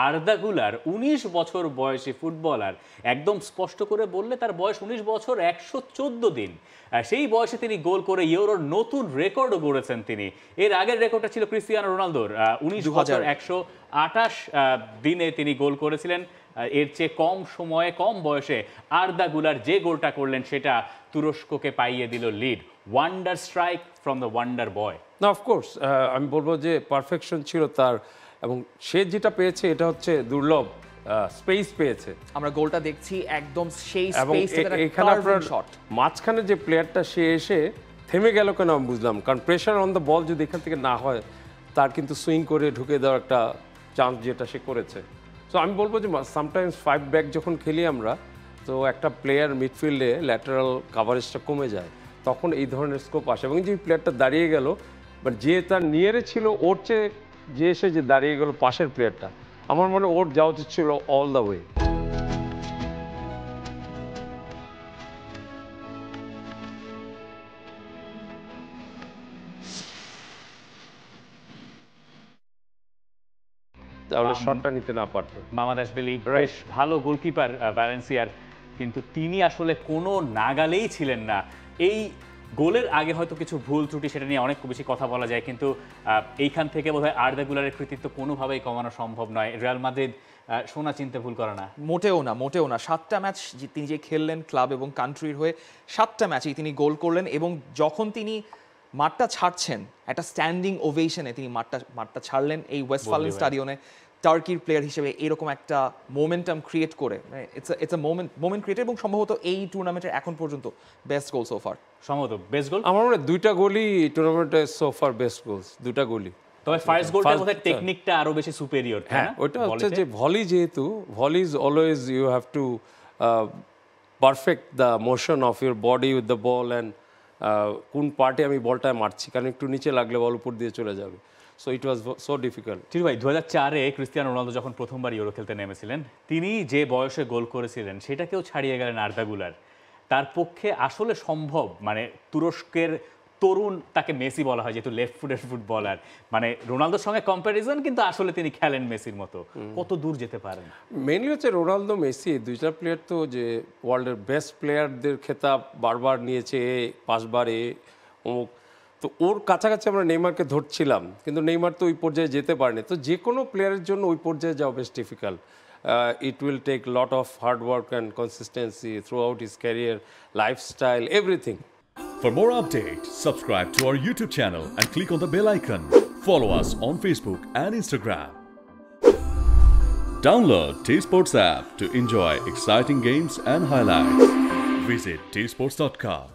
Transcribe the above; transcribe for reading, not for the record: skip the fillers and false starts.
আর্দা গুলার ১৯ বছর বয়সী ফুটবলার, একদম স্পষ্ট করে বললে তার বয়স ১৯ বছর ১১৪ দিন। সেই বয়সে তিনি গোল করে ইউরোর নতুন রেকর্ডও গড়েছেন তিনি। এর আগের রেকর্ডটা ছিল ক্রিস্টিয়ানো রোনালদোর, ১৯ বছর ১২৮ দিনে তিনি গোল করেছিলেন। এর চেয়ে কম সময়ে কম বয়সে আর্দা গুলার যে গোলটা করলেন সেটা তুরস্ককে পাইয়ে দিল lead. Wonder strike from the wonder বয়। না, অফকোর্স আমি বলবো যে পারফেকশন ছিল তার, এবং সে যেটা পেয়েছে এটা হচ্ছে দুর্লভ স্পেস পেয়েছে। আমরা গোলটা দেখছি একদম সেই এবং স্পেসে এখানে আপনার মাঝখানে যে প্লেয়ারটা সে এসে থেমে গেল কেন আমি বুঝলাম, কারণ প্রেশার অন দ্য বল যদি এখান থেকে না হয় তার কিন্তু সুইং করে ঢুকে দেওয়ার একটা চান্স যেটা সে করেছে। সো আমি বলবো যে সামটাইমস 5 ব্যাক যখন খেলি আমরা, তো একটা প্লেয়ার মিডফিল্ডে ল্যাটারাল কাভারেজটা কমে যায়, তখন এই ধরনের স্কোপ আসে। এবং যে প্লেয়ারটা দাঁড়িয়ে গেল, বাট যে তার নিয়ারে ছিল ওর চেয়ে যে এসে যে দাঁড়িয়ে গেল পাশের প্লেয়ারটা, আমার মনে ওর যাওয়া উচিত ছিল অল দ্য ওয়ে। তাহলে শটটা নিতে না পারতো। মামাদাশভিলি বেশ ভালো গোলকিপার ভ্যালেন্সিয়ার, কিন্তু তিনি আসলে কোনো নাগালেই ছিলেন না। এই গোলের আগে হয়তো কিছু ভুল ত্রুটি, সেটা নিয়ে অনেক বেশি কথা বলা যায়, কিন্তু এইখান থেকে বোধহয় আর্দা গুলারের কৃতিত্ব কোনোভাবেই কমানো সম্ভব নয়। রিয়াল মাদ্রিদ সোনা চিনতে ভুল করে না, মোটেও না। 7টা ম্যাচ তিনি যে খেললেন ক্লাব এবং কান্ট্রির হয়ে, 7টা ম্যাচেই তিনি গোল করলেন। এবং যখন তিনি মাঠটা ছাড়ছেন, একটা স্ট্যান্ডিং ওভেশনে তিনি মাঠটা ছাড়লেন এই ওয়েস্টফালেন স্টাডিয়ামে। টার্কির প্লেয়ার হিসেবে এরকম একটা মোমেন্টাম ক্রিয়েট করে, ইটস আ মোমেন্ট ক্রিয়েট, এবং সম্ভবত এই টুর্নামেন্টের এখন পর্যন্ত বেস্ট গোল সোফার। সম্ভবত বেস্ট গোল আমার মনে হয় 2টা গোলই টুর্নামেন্টে সোফার বেস্ট গোলস, 2টা গোলই। তবে ফার্স্ট গোলটা বোধহয় টেকনিকটা আরো বেশি সুপেরিয়র, তাই না? ওটা হচ্ছে যে ভলি, যেহেতু volley is always you have to perfect the motion of your body with the ball, and কোন পার্টে আমি বলটা মারছি, কারণ একটু নিচে লাগলে বল উপর দিয়ে চলে যাবে। So it was so difficult. ঠিক ভাই, 2004-এ ক্রিস্টিয়ানো রোনালদো যখন প্রথমবার ইউরো খেলতে নেমেছিলেন, তিনি যে বয়সে গোল করেছিলেন সেটাকেও ছাড়িয়ে গেলেন আর্দা গুলার। তার পক্ষে আসলে সম্ভব, মানে তুরস্কের তরুণ, তাকে মেসি বলা হয় যেহেতু লেফট ফুটের ফুটবলার, মানে রোনালদোর সঙ্গে কম্প্যারিজন, কিন্তু আসলে তিনি খেলেন মেসির মতো। কত দূর যেতে পারেন? মেইনলি হচ্ছে রোনালদো মেসি দুইটা প্লেয়ার তো যে ওয়ার্ল্ডের বেস্ট প্লেয়ারদের খেতাব বারবার নিয়েছে, 5 বারে অমুক। তো ওর কাছাকাছি আমরা নেইমারকে ধরছিলাম, কিন্তু নেইমার তো ওই পর্যায়ে যেতে পারেনি। তো যে কোনো প্লেয়ারের জন্য ওই পর্যায়ে যাওয়া বেশ difficult. It will take lot of hard work and consistency throughout his career, lifestyle, everything. For more updates, subscribe to our YouTube channel and click on the bell icon. Follow us on Facebook and Instagram. Download T-Sports app to enjoy exciting games and highlights. Visit tsports.com.